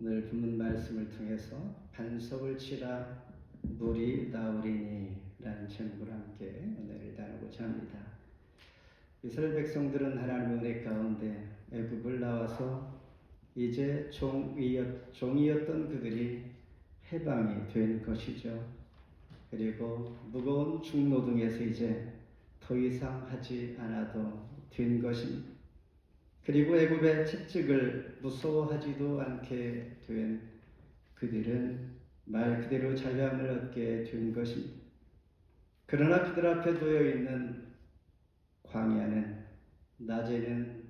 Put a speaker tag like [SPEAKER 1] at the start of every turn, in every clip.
[SPEAKER 1] 오늘 본문 말씀을 통해서 반석을 치라 물이 나오리니 라는 제목으로 함께 은혜를 나누고자 합니다. 이스라엘 백성들은 하나님의 은혜 가운데 애굽을 나와서 이제 종이었던 그들이 해방이 된 것이죠. 그리고 무거운 중노동에서 이제 더 이상 하지 않아도 된 것입니다. 그리고 애굽의 채찍을 무서워하지도 않게 된 그들은 말 그대로 자유함을 얻게 된 것입니다. 그러나 그들 앞에 놓여 있는 광야는 낮에는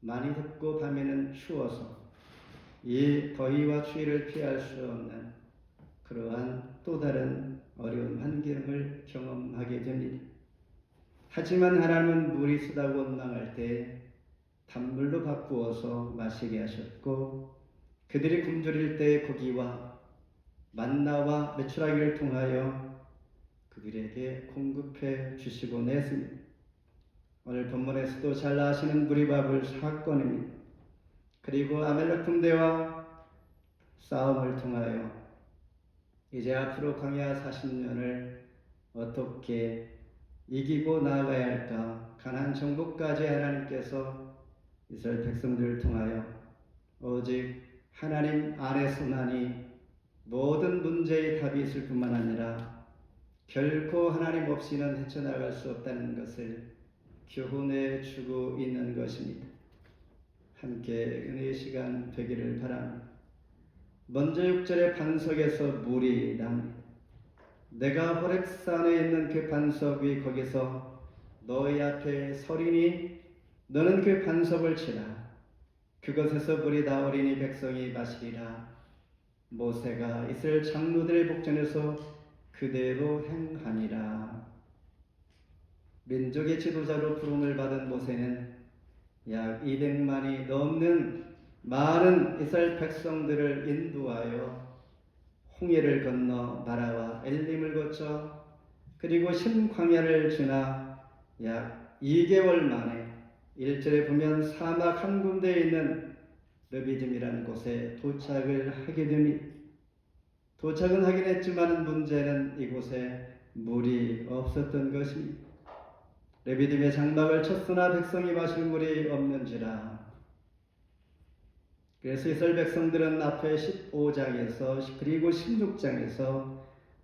[SPEAKER 1] 많이 덥고 밤에는 추워서 이 더위와 추위를 피할 수 없는 그러한 또 다른 어려운 환경을 경험하게 됩니다. 하지만 하나님은 물이 쓰다고 원망할 때 단물로 바꾸어서 마시게 하셨고, 그들이 굶주릴 때 고기와 만나와 메추라기를 통하여 그들에게 공급해 주시곤 했습니다. 오늘 본문에서도 잘 아시는 무리바벨 사건입니다. 그리고 아말렉 군대와 싸움을 통하여 이제 앞으로 광야 40년을 어떻게 이기고 나아가야 할까? 가나안 정복까지 하나님께서 이스라엘 백성들을 통하여 오직 하나님 안에서만이 모든 문제의 답이 있을 뿐만 아니라 결코 하나님 없이는 헤쳐나갈 수 없다는 것을 교훈해 주고 있는 것입니다. 함께 은혜의 시간 되기를 바랍니다. 먼저 6절의 반석에서 물이 납니다. 내가 호렙산에 있는 그 반석 위 거기서 너희 앞에 서리니 너는 그 반석을 치라. 그것에서 물이 나오리니 백성이 마시리라. 모세가 이스라엘 장로들의 복전에서 그대로 행하니라. 민족의 지도자로 부름을 받은 모세는 약 200만이 넘는 많은 이스라엘 백성들을 인도하여 홍해를 건너 마라와 엘림을 거쳐 그리고 신광야를 지나 약 2개월 만에 1절에 보면 사막 한 군데에 있는 르비딤이라는 곳에 도착을 하게 됩니다. 도착은 하긴 했지만 문제는 이곳에 물이 없었던 것입니다. 르비딤의 장막을 쳤으나 백성이 마실 물이 없는지라. 그래서 이스라엘 백성들은 앞에 15장에서 그리고 16장에서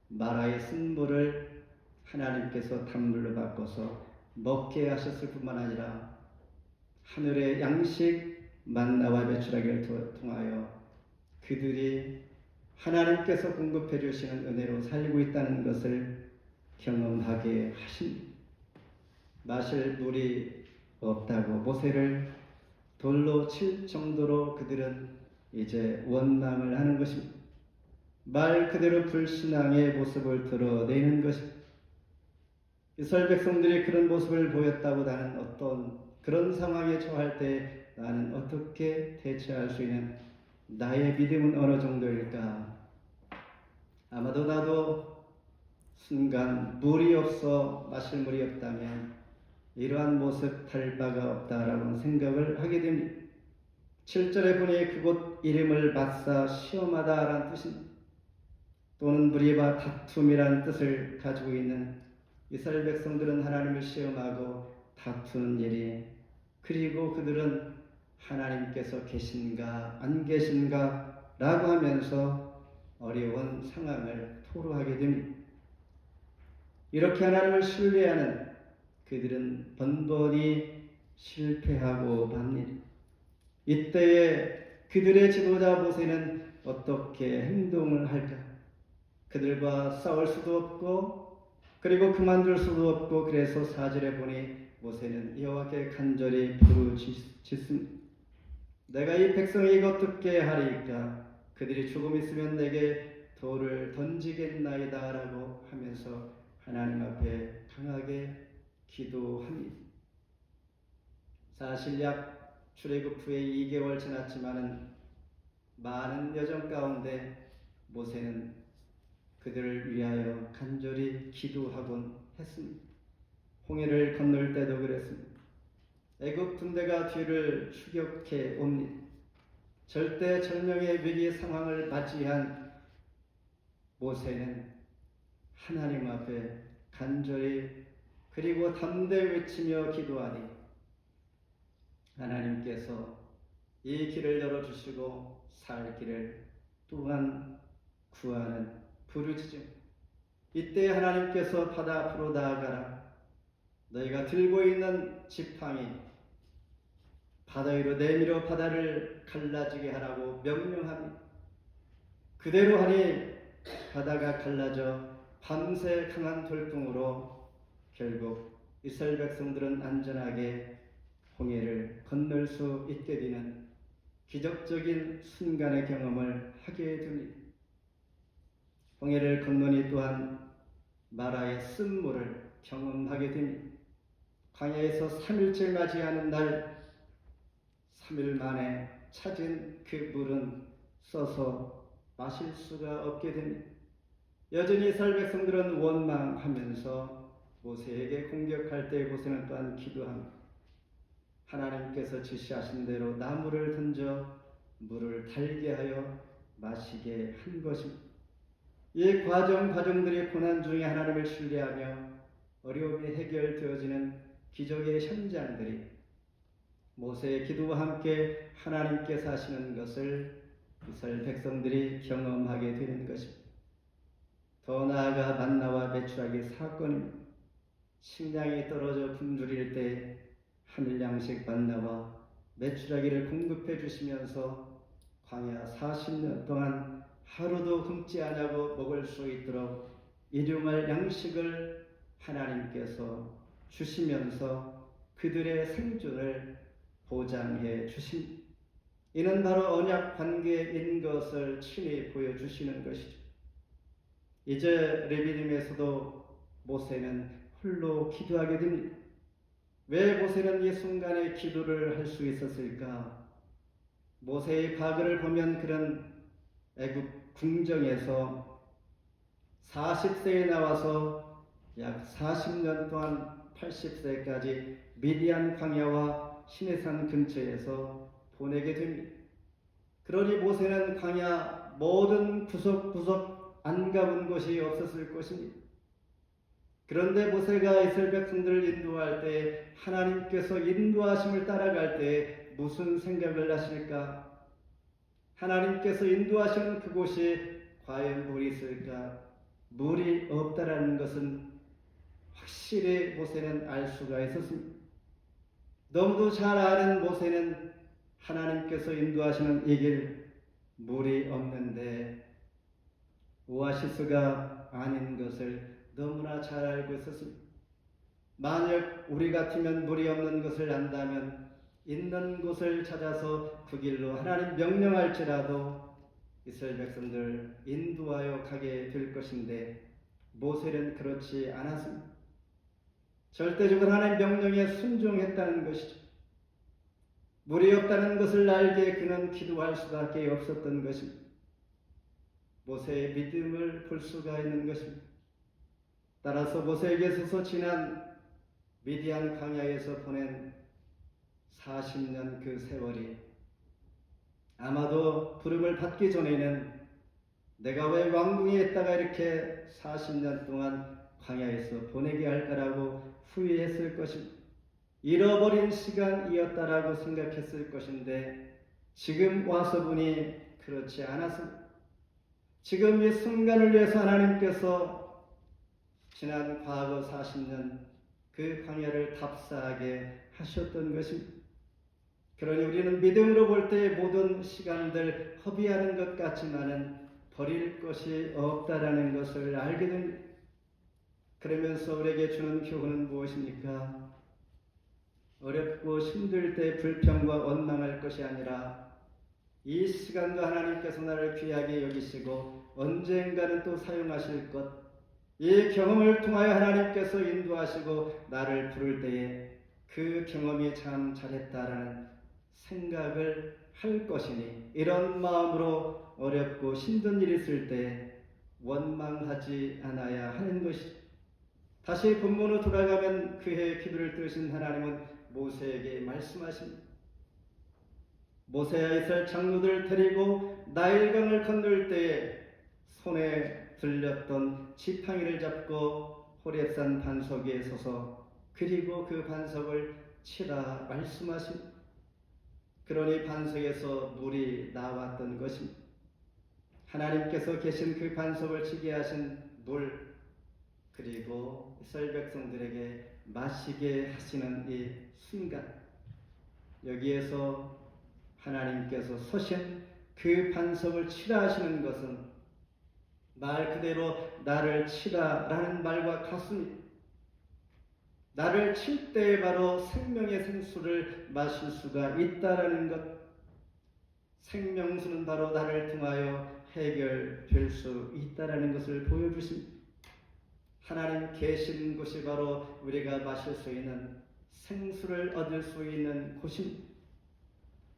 [SPEAKER 1] 마라의 쓴물을 하나님께서 단물로 바꿔서 먹게 하셨을 뿐만 아니라 하늘의 양식 만나와 메추라기를 통하여 그들이 하나님께서 공급해 주시는 은혜로 살고 있다는 것을 경험하게 하십니다. 마실 물이 없다고 모세를 돌로 칠 정도로 그들은 이제 원망을 하는 것입니다. 말 그대로 불신앙의 모습을 드러내는 것입니다. 이스라엘 백성들이 그런 모습을 보였다고 나는 어떤 그런 상황에 처할 때 나는 어떻게 대처할 수 있는 나의 믿음은 어느 정도일까? 아마도 나도 순간 물이 없어 마실 물이 없다면 이러한 모습 할 바가 없다라고 생각을 하게 됩니다. 7절에 보니 그곳 이름을 맞사 시험하다라는 뜻입니다. 또는 무리와 다툼이라는 뜻을 가지고 있는 이스라엘 백성들은 하나님을 시험하고 다투는 일이, 그리고 그들은 하나님께서 계신가 안 계신가 라고 하면서 어려운 상황을 토로하게 됩니다. 이렇게 하나님을 신뢰하는 그들은 번번이 실패하고 맙니다. 이때에 그들의 지도자 모세는 어떻게 행동을 할까? 그들과 싸울 수도 없고 그리고 그만둘 수도 없고, 그래서 4절에 보니 모세는 여호와께 간절히 부르짖습니다. 내가 이 백성에게 어떻게 하리까? 그들이 조금 있으면 내게 돌을 던지겠나이다 라고 하면서 하나님 앞에 강하게 기도합니다. 사실 약 출애굽 후에 2개월 지났지만은 많은 여정 가운데 모세는 그들을 위하여 간절히 기도하곤 했습니다. 홍해를 건널 때도 그랬습니다. 애굽 군대가 뒤를 추격해 옵니다. 절대절명의 위기 상황을 맞이한 모세는 하나님 앞에 간절히 그리고 담대 외치며 기도하니 하나님께서 이 길을 열어주시고 살 길을 또한 구하는 부르짖음. 이때 하나님께서 바다 앞으로 나아가라. 너희가 들고 있는 지팡이 바다 위로 내밀어 바다를 갈라지게 하라고 명령하니 그대로 하니 바다가 갈라져 밤새 강한 돌풍으로 결국 이스라엘 백성들은 안전하게 홍해를 건널 수 있게 되는 기적적인 순간의 경험을 하게 됩니다. 홍해를 건너니 또한 마라의 쓴물을 경험하게 됩니다. 광야에서 3일째 맞이하는 날 3일 만에 찾은 그 물은 써서 마실 수가 없게 됩니다. 여전히 이스라엘 백성들은 원망하면서 모세에게 공격할 때 모세는 또한 기도합니다. 하나님께서 지시하신 대로 나무를 던져 물을 달게 하여 마시게 한 것입니다. 이 과정들이 고난 중에 하나님을 신뢰하며 어려움이 해결되어지는 기적의 현장들이 모세의 기도와 함께 하나님께서 하시는 것을 이스라엘 백성들이 경험하게 되는 것입니다. 더 나아가 만나와 메추라기 사건입니다. 식량이 떨어져 굶주릴 때 하늘 양식 만나와 메추라기를 공급해 주시면서 광야 40년 동안 하루도 굶지 않고 먹을 수 있도록 일용할 양식을 하나님께서 주시면서 그들의 생존을 보장해 주신, 이는 바로 언약 관계인 것을 친히 보여주시는 것이죠. 이제 레비딤에서도 모세는 홀로 기도하게 됩니다. 왜 모세는 이 순간에 기도를 할 수 있었을까? 모세의 과거를 보면 그런 애굽 궁정에서 40세에 나와서 약 40년 동안 80세까지 미디안 광야와 시내산 근처에서 보내게 됩니다. 그러니 모세는 광야 모든 구석구석 안 가본 곳이 없었을 것입니다. 그런데 모세가 이스라엘 백성들을 인도할 때 하나님께서 인도하심을 따라갈 때 무슨 생각을 하실까? 하나님께서 인도하시는 그곳이 과연 물이 있을까? 물이 없다라는 것은 확실히 모세는 알 수가 있었습니다. 너무도 잘 아는 모세는 하나님께서 인도하시는 이 길 물이 없는데 오아시스가 아닌 것을 너무나 잘 알고 있었습니다. 만약 우리 같으면 물이 없는 것을 안다면 있는 곳을 찾아서 그 길로 하나님 명령할지라도 이스라엘 백성들 인도하여 가게 될 것인데 모세는 그렇지 않았습니다. 절대적으로 하나님 명령에 순종했다는 것이죠. 물이 없다는 것을 알게 그는 기도할 수밖에 없었던 것입니다. 모세의 믿음을 볼 수가 있는 것입니다. 따라서 모세에게 있어서 지난 미디안 광야에서 보낸 40년 그 세월이 아마도 부름을 받기 전에는 내가 왜 왕궁에 있다가 이렇게 40년 동안 광야에서 보내게 할까라고 후회했을 것입니다. 잃어버린 시간이었다라고 생각했을 것인데 지금 와서 보니 그렇지 않았습니다. 지금 이 순간을 위해서 하나님께서 지난 과거 40년 그 광야를 답사하게 하셨던 것입니다. 그러니 우리는 믿음으로 볼 때 모든 시간들 허비하는 것 같지만은 버릴 것이 없다라는 것을 알게 됩니다. 그러면서 우리에게 주는 교훈은 무엇입니까? 어렵고 힘들 때 불평과 원망할 것이 아니라 이 시간도 하나님께서 나를 귀하게 여기시고 언젠가는 또 사용하실 것, 이 경험을 통하여 하나님께서 인도하시고 나를 부를 때에 그 경험이 참 잘했다라는 생각을 할 것이니 이런 마음으로 어렵고 힘든 일이 있을 때 원망하지 않아야 하는 것이죠. 다시 본문으로 돌아가면 그의 기도를 들으신 하나님은 모세에게 말씀하십니다. 모세와 이스라엘 장로들을 데리고 나일강을 건널 때에 손에 들렸던 지팡이를 잡고 호렙산 반석 위에 서서 그리고 그 반석을 치라 말씀하신, 그러니 반석에서 물이 나왔던 것입니다. 하나님께서 계신 그 반석을 치게 하신 물, 그리고 이스라엘 백성들에게 마시게 하시는 이 순간, 여기에서 하나님께서 서신 그 반석을 치라 하시는 것은 말 그대로 나를 치라라는 말과 같습니다. 나를 칠 때에 바로 생명의 생수를 마실 수가 있다라는 것, 생명수는 바로 나를 통하여 해결될 수 있다라는 것을 보여주십니다. 하나님 계신 곳이 바로 우리가 마실 수 있는 생수를 얻을 수 있는 곳입니다.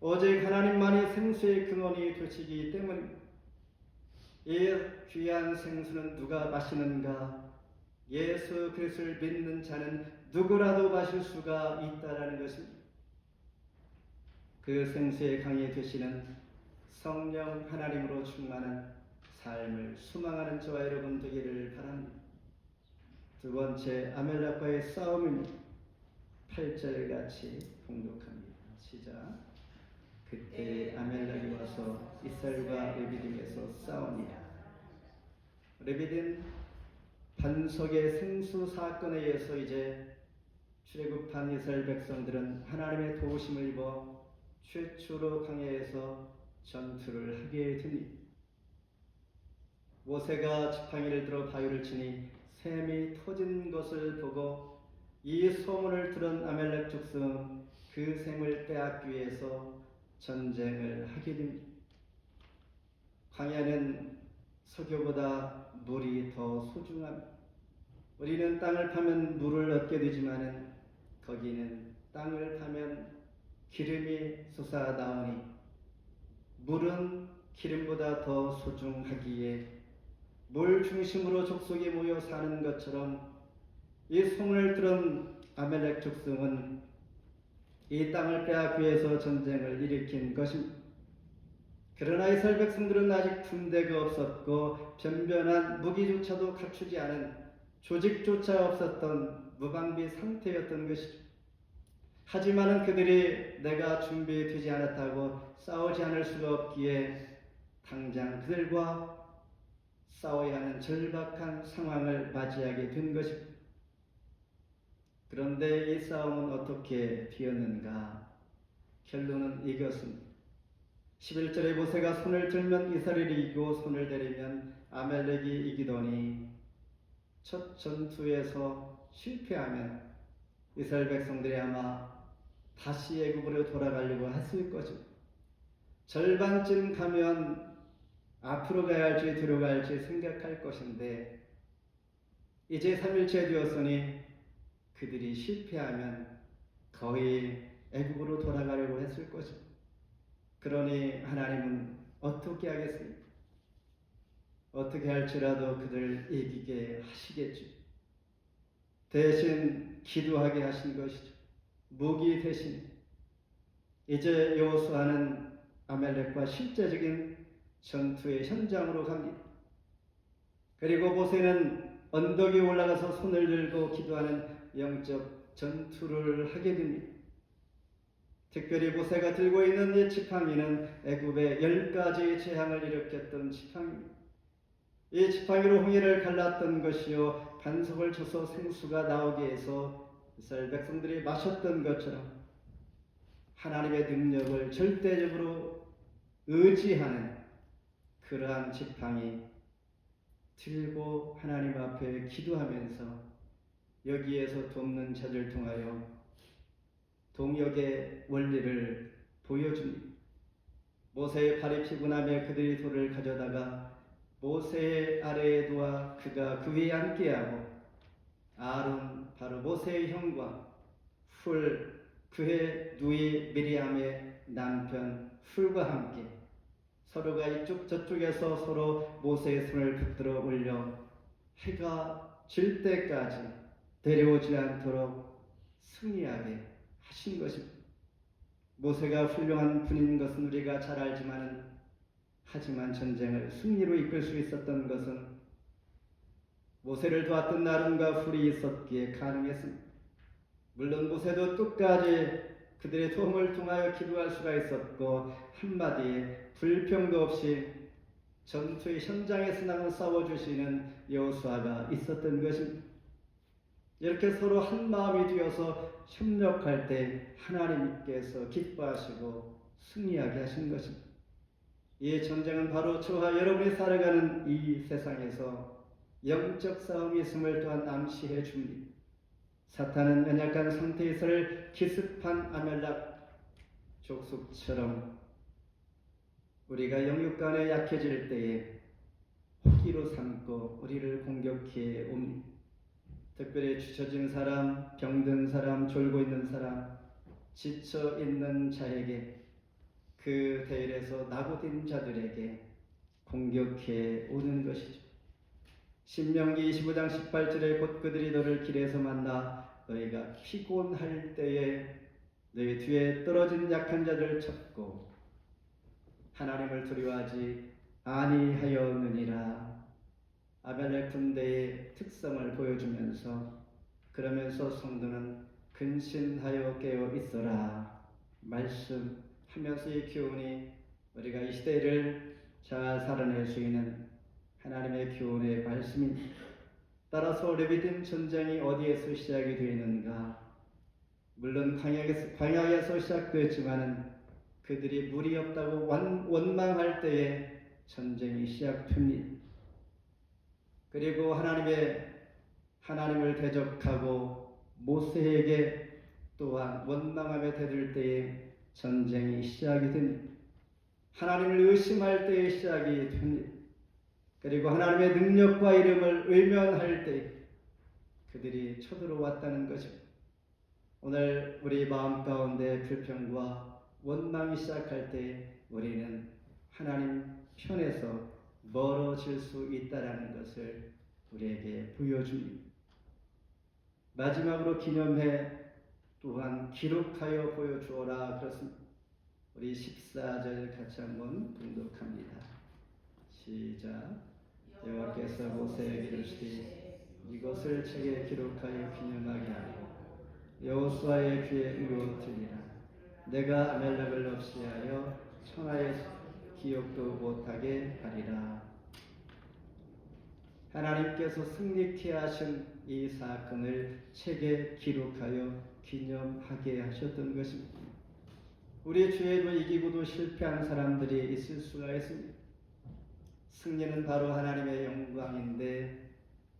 [SPEAKER 1] 오직 하나님만이 생수의 근원이 되시기 때문입니다. 이 귀한 생수는 누가 마시는가? 예수 그리스도를 믿는 자는 누구라도 마실 수가 있다라는 것입니다. 그 생수의 강이 되시는 성령 하나님으로 충만한 삶을 소망하는 저와 여러분 되기를 바랍니다. 두 번째, 아멜렉과의 싸움입니다. 8절 같이 봉독합니다. 시작. 그때 아멜렉이 와서 이스라엘과 레비딤에서 싸우니라. 레비딤 반석의 생수 사건에 의해서 이제 출애굽한 이스라엘 백성들은 하나님의 도우심을 입어 최초로 광야에서 전투를 하게 됩니다. 모세가 지팡이를 들어 바위를 치니 샘이 터진 것을 보고 이 소문을 들은 아멜렉 족속은 그 샘을 빼앗기 위해서 전쟁을 하게 됩니다. 광야는 석유보다 물이 더 소중합니다. 우리는 땅을 파면 물을 얻게 되지만은 거기는 땅을 파면 기름이 솟아나오니 물은 기름보다 더 소중하기에 물 중심으로 족속이 모여 사는 것처럼 이 소문을 들은 아멜렉 족속은 이 땅을 빼앗기 위해서 전쟁을 일으킨 것입니다. 그러나 이스라엘 백성들은 아직 군대가 없었고 변변한 무기조차도 갖추지 않은 조직조차 없었던 무방비 상태였던 것이죠. 하지만은 그들이 내가 준비되지 않았다고 싸우지 않을 수가 없기에 당장 그들과 싸워야 하는 절박한 상황을 맞이하게 된 것입니다. 그런데 이 싸움은 어떻게 되었는가? 결론은 이것입니다. 11절에 모세가 손을 들면 이스라엘이 이기고 손을 내리면 아멜렉이 이기더니 첫 전투에서 실패하면 이스라엘 백성들이 아마 다시 애굽으로 돌아가려고 했을 것입니다. 절반쯤 가면 앞으로 가야 할지 뒤로 가야 할지 생각할 것인데 이제 3일째 되었으니 그들이 실패하면 거의 애굽으로 돌아가려고 했을 것입니다. 그러니 하나님은 어떻게 하겠습니까? 어떻게 할지라도 그들 이기게 하시겠죠. 대신 기도하게 하신 것이죠. 무기 대신. 이제 여호수아는 아멜렉과 실제적인 전투의 현장으로 갑니다. 그리고 모세는 언덕에 올라가서 손을 들고 기도하는 영적 전투를 하게 됩니다. 특별히 모세가 들고 있는 이 지팡이는 애굽의 10가지 재앙을 일으켰던 지팡이입니다. 이 지팡이로 홍해를 갈랐던 것이요 반석을 쳐서 생수가 나오게 해서 이스라엘 백성들이 마셨던 것처럼 하나님의 능력을 절대적으로 의지하는 그러한 지팡이 들고 하나님 앞에 기도하면서 여기에서 돕는 자를 통하여 동역의 원리를 보여줍니다. 모세의 발이 피곤하며 그들이 돌을 가져다가 모세의 아래에 두어 그가 그 위에 앉게 하고 아론 바로 모세의 형과 훌 그의 누이 미리암의 남편 훌과 함께 서로가 이쪽 저쪽에서 서로 모세의 손을 붙들어 올려 해가 질 때까지 데려오지 않도록 승리하게 하신 것입니다. 모세가 훌륭한 분인 것은 우리가 잘 알지만은 하지만 전쟁을 승리로 이끌 수 있었던 것은 모세를 도왔던 나름과 훌이 있었기에 가능했습니다. 물론 모세도 끝까지 그들의 도움을 통하여 기도할 수가 있었고 한마디의 불평도 없이 전투의 현장에서 싸워주시는 여호수아가 있었던 것입니다. 이렇게 서로 한 마음이 되어서 협력할 때 하나님께서 기뻐하시고 승리하게 하신 것입니다. 이 전쟁은 바로 저와 여러분이 살아가는 이 세상에서 영적 싸움이 있음을 또한 암시해 줍니다. 사탄은 연약한 상태에서를 기습한 아멜렉 족속처럼 우리가 영육 간에 약해질 때에 호기로 삼고 우리를 공격해 옵니다. 특별히 주처진 사람, 병든 사람, 졸고 있는 사람, 지쳐 있는 자에게 그 대열에서 나고된 자들에게 공격해 오는 것이죠. 신명기 25장 18절에 곧 그들이 너를 길에서 만나 너희가 피곤할 때에 너희 뒤에 떨어진 약한 자들을 찾고 하나님을 두려워하지 아니하였느니라. 아벨렉 군대의 특성을 보여주면서 그러면서 성도는 근신하여 깨어 있어라 말씀하면서 이 교훈이 우리가 이 시대를 잘 살아낼 수 있는 하나님의 교훈의 말씀입니다. 따라서 레비딤 전쟁이 어디에서 시작이 되는가? 물론 광야에서 시작되었지만은 그들이 물이 없다고 원망할 때에 전쟁이 시작됩니다. 그리고 하나님을 대적하고 모세에게 또한 원망하며 대들 때에 전쟁이 시작이 됩니다. 하나님을 의심할 때에 시작이 됩니다. 그리고 하나님의 능력과 이름을 외면할 때 그들이 쳐들어왔다는 것입니다. 오늘 우리 마음 가운데 불평과 원망이 시작할 때 우리는 하나님 편에서 멀어질 수 있다라는 것을 우리에게 보여줍니다. 마지막으로 기념해 또한 기록하여 보여주어라 그렇습니다. 우리 14절 같이 한번 봉독합니다. 시작. 여호와께서 모세에게 이르시되 이것을 책에 기록하여 기념하게 하고 여호수아의 귀에 이루어지리라. 내가 아멜렉을 없이 하여 천하의 기억도 못하게 하리라. 하나님께서 승리케 하신 이 사건을 책에 기록하여 기념하게 하셨던 것입니다. 우리 주에도 이기고도 실패한 사람들이 있을 수가 있습니다. 승리는 바로 하나님의 영광인데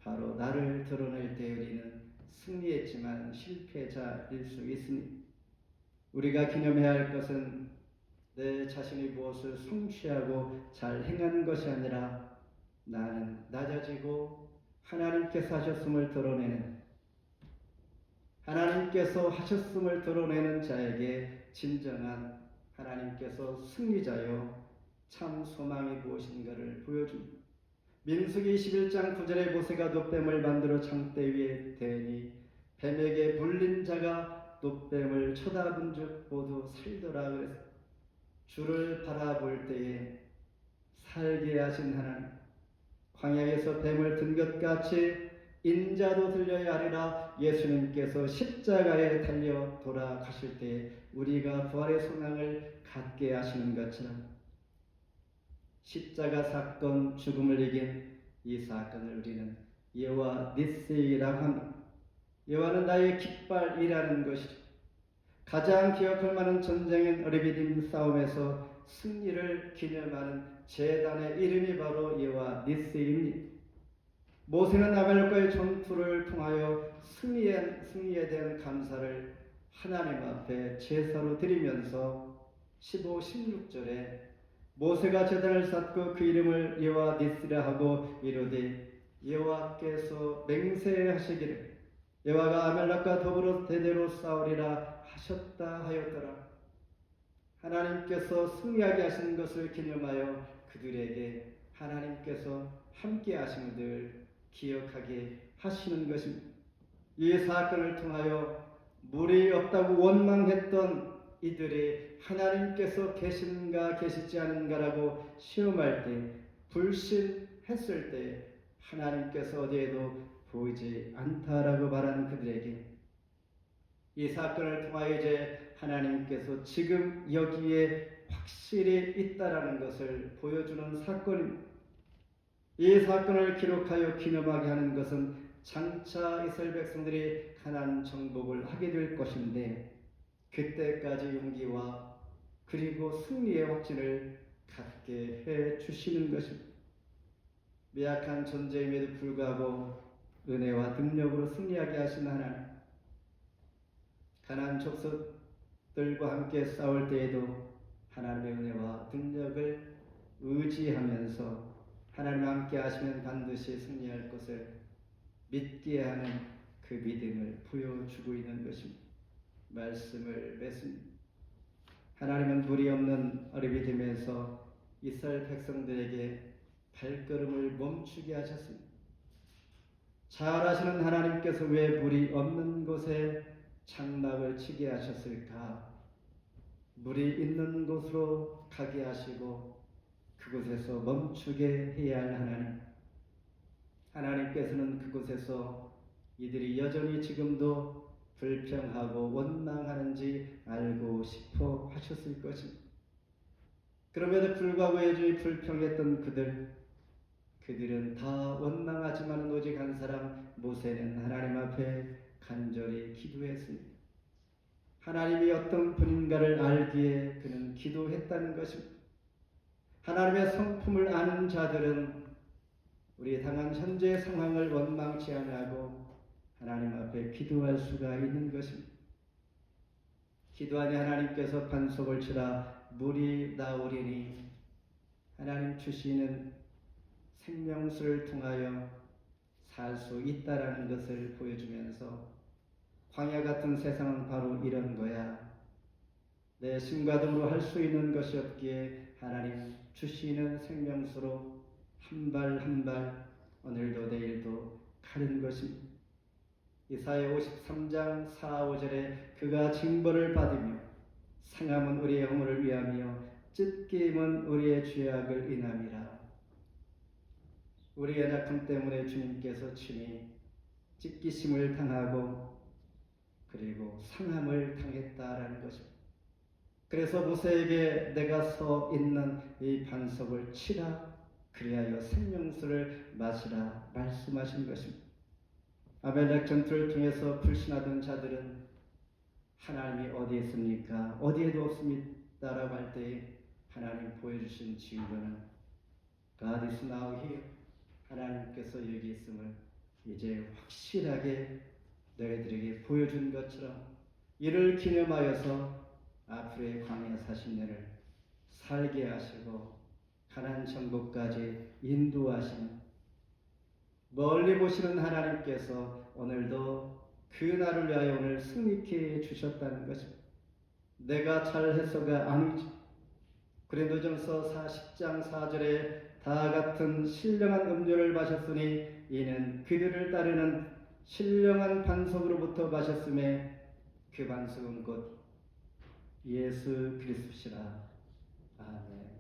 [SPEAKER 1] 바로 나를 드러낼 때 우리는 승리했지만 실패자일 수 있습니다. 우리가 기념해야 할 것은 내 자신이 무엇을 성취하고 잘 행한 것이 아니라 나는 낮아지고 하나님께서 하셨음을 드러내는 자에게 진정한 하나님께서 승리자요 참 소망이 무엇인가를 보여줍니다. 민수기 21장 9절에 모세가 놋뱀을 만들어 창대 위에 대니 뱀에게 물린 자가 놋뱀을 쳐다본 즉 모두 살더라 그랬어. 주를 바라볼 때에 살게 하신 하나님, 광야에서 뱀을 든 것 같이 인자도 들려야 하리라. 예수님께서 십자가에 달려 돌아가실 때 우리가 부활의 소망을 갖게 하시는 것처럼 십자가 사건, 죽음을 이긴 이 사건을 우리는 여호와 니스이라고 합니다. 여호와는 나의 깃발이라는 것이죠. 가장 기억할 만한 전쟁인 레비딤 싸움에서 승리를 기념하는 제단의 이름이 바로 여호와 니스이입니다. 모세는 아말렉과의 전투를 통하여 승리에 대한 감사를 하나님 앞에 제사로 드리면서 15, 16절에 모세가 제단을 쌓고 그 이름을 여호와 니스라 하고 이르되 여호와께서 맹세하시기를 여호와가 아말렉과 더불어 대대로 싸우리라 하셨다 하였더라. 하나님께서 승리하게 하신 것을 기념하여 그들에게 하나님께서 함께 하심을 기억하게 하시는 것입니다. 이 사건을 통하여 물이 없다고 원망했던 이들이 하나님께서 계신가 계시지 않은가라고 시험할 때, 불신했을 때 하나님께서 어디에도 보이지 않다라고 말한 그들에게 이 사건을 통하여 이제 하나님께서 지금 여기에 확실히 있다라는 것을 보여주는 사건입니다. 이 사건을 기록하여 기념하게 하는 것은 장차 이스라엘 백성들이 가나안 정복을 하게 될 것인데 그때까지 용기와 그리고 승리의 확신을 갖게 해 주시는 것입니다. 미약한 존재임에도 불구하고 은혜와 능력으로 승리하게 하신 하나님, 가나안 족속들과 함께 싸울 때에도 하나님의 은혜와 능력을 의지하면서 하나님 함께 하시면 반드시 승리할 것을 믿게 하는 그 믿음을 보여주고 있는 것입니다. 말씀을 맺습니다. 하나님은 물이 없는 어리비됨에서 이스라엘 백성들에게 발걸음을 멈추게 하셨습니다. 잘 아시는 하나님께서 왜 물이 없는 곳에 장막을 치게 하셨을까? 물이 있는 곳으로 가게 하시고 그곳에서 멈추게 해야 할 하나님. 하나님께서는 그곳에서 이들이 여전히 지금도 불평하고 원망하는지 알고 싶어 하셨을 것입니다. 그럼에도 불구하고 여전히 불평했던 그들은 다 원망하지만 오직 한 사람 모세는 하나님 앞에 간절히 기도했습니다. 하나님이 어떤 분인가를 알기에 그는 기도했다는 것입니다. 하나님의 성품을 아는 자들은 우리 당한 현재의 상황을 원망치 아니하고 하나님 앞에 기도할 수가 있는 것입니다. 기도하니 하나님께서 반석을 치라 물이 나오리니 하나님 주시는 생명수를 통하여 살 수 있다라는 것을 보여주면서 광야 같은 세상은 바로 이런 거야. 내 힘과 등으로 할 수 있는 것이 없기에 하나님 주시는 생명수로 한 발 한 발 오늘도 내일도 가는 것입니다. 이사야 53장 4, 5절에 그가 징벌을 받으며 상함은 우리의 허물을 위하며 찢김은 우리의 죄악을 인함이라. 우리의 약함 때문에 주님께서 친히 찢기심을 당하고 그리고 상함을 당했다라는 것입니다. 그래서 모세에게 내가 서 있는 이 반석을 치라 그리하여 생명수를 마시라 말씀하신 것입니다. 아벨렉 전투를 통해서 불신하던 자들은 하나님이 어디에 있습니까? 어디에도 없습니다라고 할 때에 하나님 보여주신 증거는 God is now here. 하나님께서 여기 있음을 이제 확실하게 너희들에게 보여준 것처럼 이를 기념하여서 앞으로의 광야 40년을 살게 하시고 가나안 정복까지 인도하시는 멀리 보시는 하나님께서 오늘도 그 날을 위하여 오늘 승리케 해주셨다는 것입니다. 내가 잘해서가 아니지. 고린도전서 40장 4절에 다 같은 신령한 음료를 마셨으니 이는 그들을 따르는 신령한 반석으로부터 마셨음에 그 반석은 곧 예수 그리스도시라. 아멘.